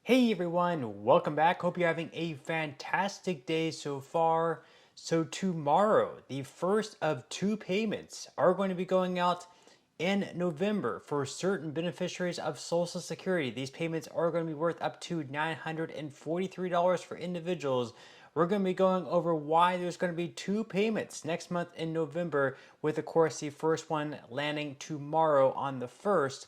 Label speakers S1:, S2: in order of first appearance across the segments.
S1: Hey everyone, welcome back. Hope you're having a fantastic day so far. So, tomorrow, the first of two payments are going to be going out in November for certain beneficiaries of Social Security. These payments are going to be worth up to $943 for individuals. We're going to be going over why there's going to be two payments next month in November, with, of course, the first one landing tomorrow on the 1st.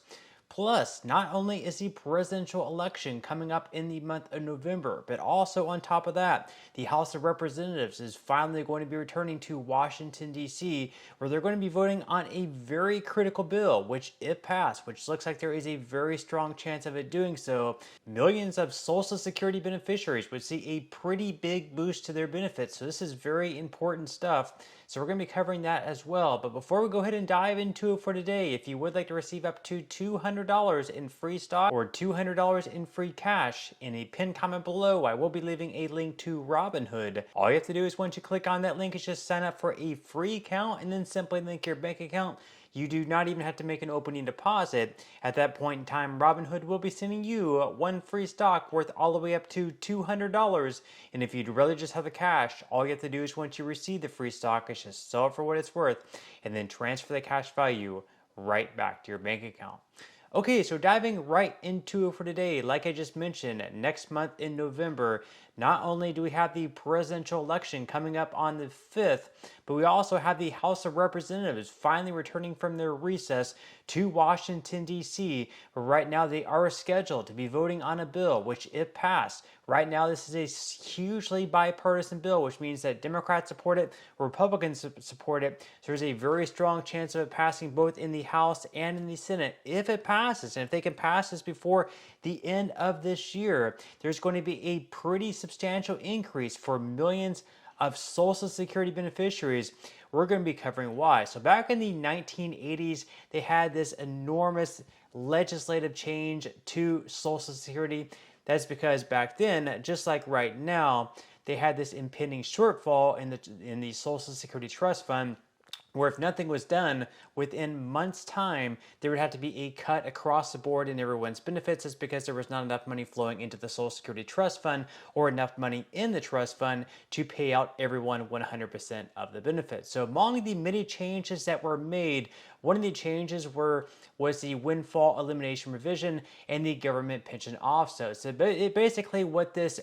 S1: Plus, not only is the presidential election coming up in the month of November, but also on top of that, the House of Representatives is finally going to be returning to Washington, D.C., where they're going to be voting on a very critical bill, which, if passed, which looks like there is a very strong chance of it doing so, millions of Social Security beneficiaries would see a pretty big boost to their benefits. So this is very important stuff. So we're going to be covering that as well. But before we go ahead and dive into it for today, if you would like to receive up to $200 in free stock or $200 in free cash, in a pinned comment below, I will be leaving a link to Robinhood. All you have to do is once you click on that link is just sign up for a free account and then simply link your bank account. You do not even have to make an opening deposit. At that point in time, Robinhood will be sending you one free stock worth all the way up to $200. And if you'd rather just have the cash, all you have to do is once you receive the free stock is just sell it for what it's worth and then transfer the cash value right back to your bank account. Okay, so diving right into it for today, like I just mentioned, next month in November, not only do we have the presidential election coming up on the 5th, but we also have the House of Representatives finally returning from their recess to Washington, D.C. Right now, they are scheduled to be voting on a bill, which, if passed, right now this is a hugely bipartisan bill, which means that Democrats support it, Republicans support it. So there's a very strong chance of it passing both in the House and in the Senate. If it passes, and if they can pass this before the end of this year, there's going to be a pretty substantial increase for millions of Social Security beneficiaries. We're going to be covering why. So back in the 1980s, they had this enormous legislative change to Social Security. That's because back then, just like right now, they had this impending shortfall in the Social Security Trust Fund, where if nothing was done within months' time, there would have to be a cut across the board in everyone's benefits. It's because there was not enough money flowing into the Social Security Trust Fund or enough money in the trust fund to pay out everyone 100% of the benefits. So among the many changes that were made, one of the changes was the windfall elimination provision and the government pension offset. So basically what this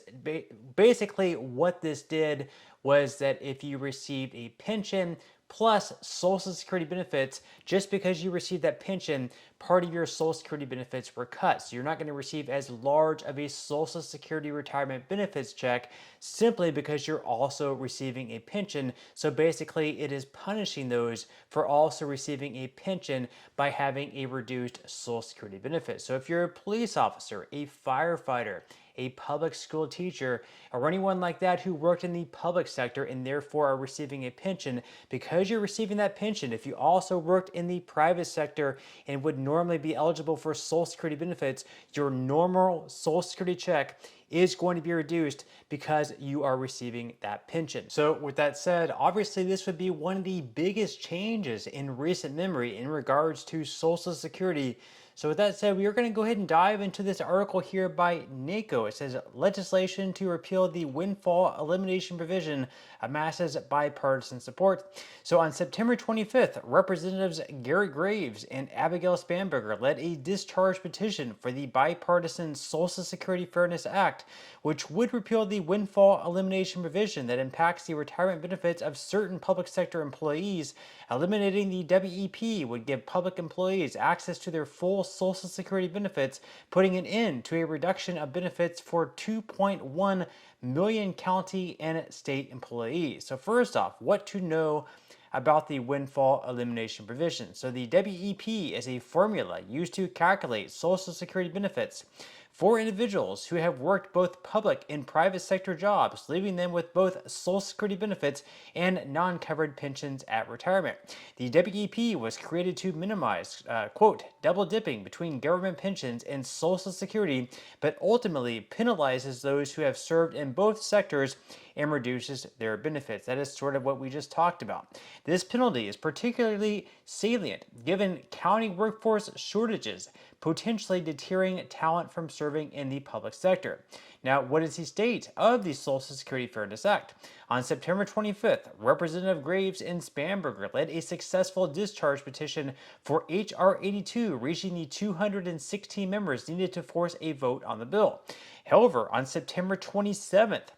S1: did was that if you received a pension plus Social Security benefits, just because you received that pension, part of your Social Security benefits were cut. So you're not going to receive as large of a Social Security retirement benefits check simply because you're also receiving a pension. So basically, it is punishing those for also receiving a pension by having a reduced Social Security benefit. So if you're a police officer, a firefighter, a public school teacher, or anyone like that who worked in the public sector and therefore are receiving a pension, because you're receiving that pension, if you also worked in the private sector and would normally be eligible for Social Security benefits, your normal Social Security check is going to be reduced because you are receiving that pension. So with that said, obviously this would be one of the biggest changes in recent memory in regards to Social Security. So with that said, we are going to go ahead and dive into this article here by NACO. It says, legislation to repeal the windfall elimination provision amasses bipartisan support. So on September 25th, Representatives Garrett Graves and Abigail Spanberger led a discharge petition for the bipartisan Social Security Fairness Act, which would repeal the windfall elimination provision that impacts the retirement benefits of certain public sector employees. Eliminating the WEP would give public employees access to their full Social Security benefits, putting an end to a reduction of benefits for 2.1 million county and state employees. So first off, what to know about the windfall elimination provision. So the WEP is a formula used to calculate Social Security benefits for individuals who have worked both public and private sector jobs, leaving them with both Social Security benefits and non-covered pensions at retirement. The WEP was created to minimize, quote, double dipping between government pensions and Social Security, but ultimately penalizes those who have served in both sectors and reduces their benefits. That is sort of what we just talked about. This penalty is particularly salient given county workforce shortages, potentially deterring talent from serving in the public sector. Now, what is the state of the Social Security Fairness Act? On September 25th, Representative Graves in Spanberger led a successful discharge petition for H.R. 82, reaching the 216 members needed to force a vote on the bill. However, on September 27th,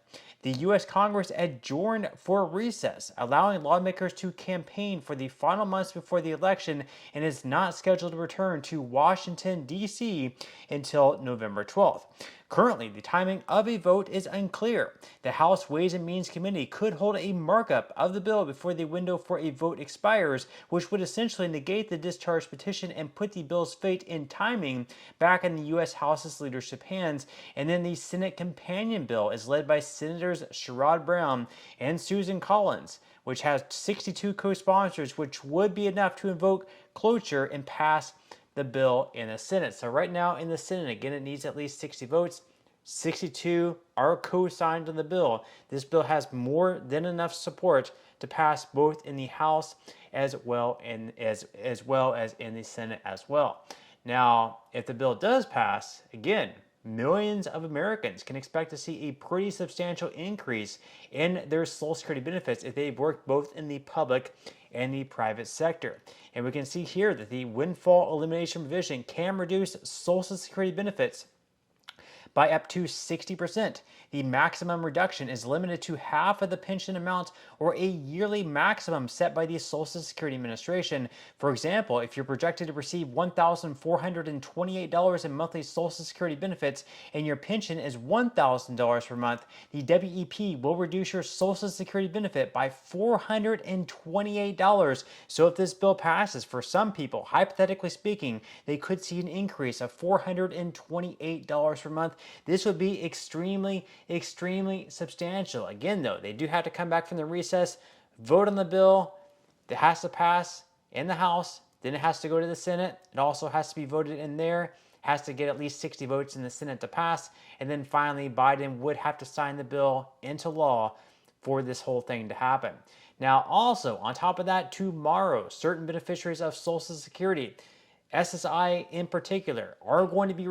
S1: the U.S. Congress adjourned for recess, allowing lawmakers to campaign for the final months before the election, and is not scheduled to return to Washington, D.C. until November 12th. Currently, the timing of a vote is unclear. The House Ways and Means Committee could hold a markup of the bill before the window for a vote expires, which would essentially negate the discharge petition and put the bill's fate in timing back in the U.S. House's leadership hands. And then the Senate companion bill is led by Senators Sherrod Brown and Susan Collins, which has 62 co-sponsors, which would be enough to invoke cloture and pass the bill in the Senate. So right now in the Senate, again, it needs at least 60 votes. 62 are co-signed on the bill. This bill has more than enough support to pass both in the House as well as in the Senate as well. Now, if the bill does pass, again, millions of Americans can expect to see a pretty substantial increase in their Social Security benefits if they've worked both in the public and the private sector. And we can see here that the windfall elimination provision can reduce Social Security benefits by up to 60%. The maximum reduction is limited to half of the pension amount or a yearly maximum set by the Social Security Administration. For example, if you're projected to receive $1,428 in monthly Social Security benefits and your pension is $1,000 per month, the WEP will reduce your Social Security benefit by $428. So if this bill passes, for some people, hypothetically speaking, they could see an increase of $428 per month. This would be extremely substantial. Again, though, they do have to come back from the recess, vote on the bill. It has to pass in the House. Then it has to go to the Senate. It also has to be voted in there. Has to get at least 60 votes in the Senate to pass. And then finally, Biden would have to sign the bill into law for this whole thing to happen. Now, also, on top of that, tomorrow, certain beneficiaries of Social Security, SSI in particular, are going to be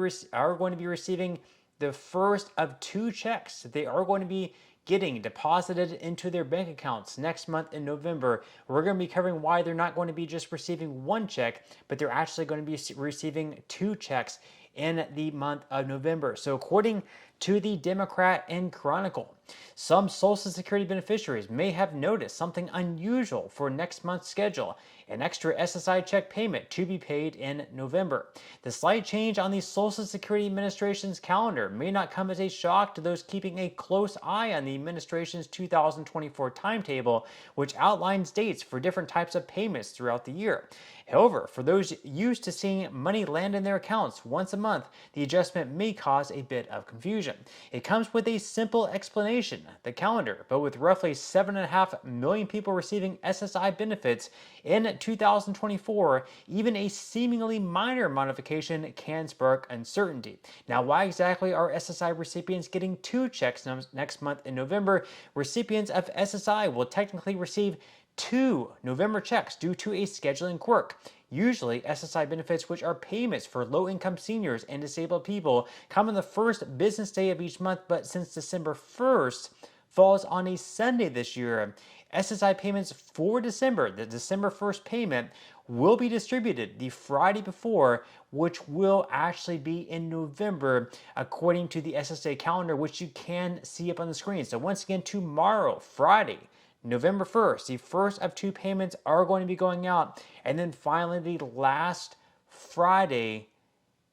S1: receiving the first of 2 checks that they are going to be getting deposited into their bank accounts next month in November. We're going to be covering why they're not going to be just receiving 1 check, but they're actually going to be receiving 2 checks in the month of November. So according to the Democrat and Chronicle, some Social Security beneficiaries may have noticed something unusual for next month's schedule, an extra SSI check payment to be paid in November. The slight change on the Social Security Administration's calendar may not come as a shock to those keeping a close eye on the administration's 2024 timetable, which outlines dates for different types of payments throughout the year. However, for those used to seeing money land in their accounts once a month, the adjustment may cause a bit of confusion. It comes with a simple explanation, the calendar, but with roughly 7.5 million people receiving SSI benefits in 2024, even a seemingly minor modification can spark uncertainty. Now, why exactly are SSI recipients getting 2 checks next month in November? Recipients of SSI will technically receive 2 November checks due to a scheduling quirk. Usually, SSI benefits, which are payments for low-income seniors and disabled people, come on the first business day of each month, but since December 1st falls on a Sunday this year, SSI payments for December, the December 1st payment, will be distributed the Friday before, which will actually be in November, according to the SSA calendar, which you can see up on the screen. So once again, tomorrow, Friday, November 1st, the first of 2 payments are going to be going out. And then finally, the last Friday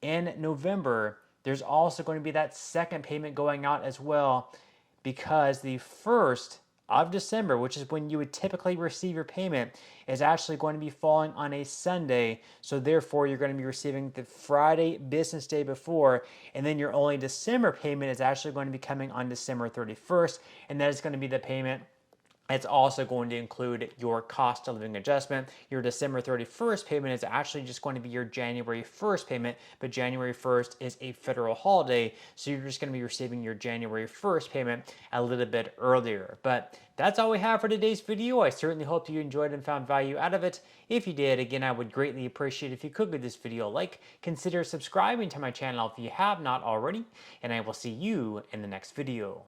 S1: in November, there's also going to be that second payment going out as well, because the 1st of December, which is when you would typically receive your payment, is actually going to be falling on a Sunday. So therefore, you're going to be receiving the Friday business day before, and then your only December payment is actually going to be coming on December 31st, and that is going to be the payment It's also going to include your cost of living adjustment. Your December 31st payment is actually just going to be your January 1st payment, but January 1st is a federal holiday, so you're just going to be receiving your January 1st payment a little bit earlier. But that's all we have for today's video. I certainly hope you enjoyed and found value out of it. If you did, again, I would greatly appreciate if you could give this video a like, consider subscribing to my channel if you have not already, and I will see you in the next video.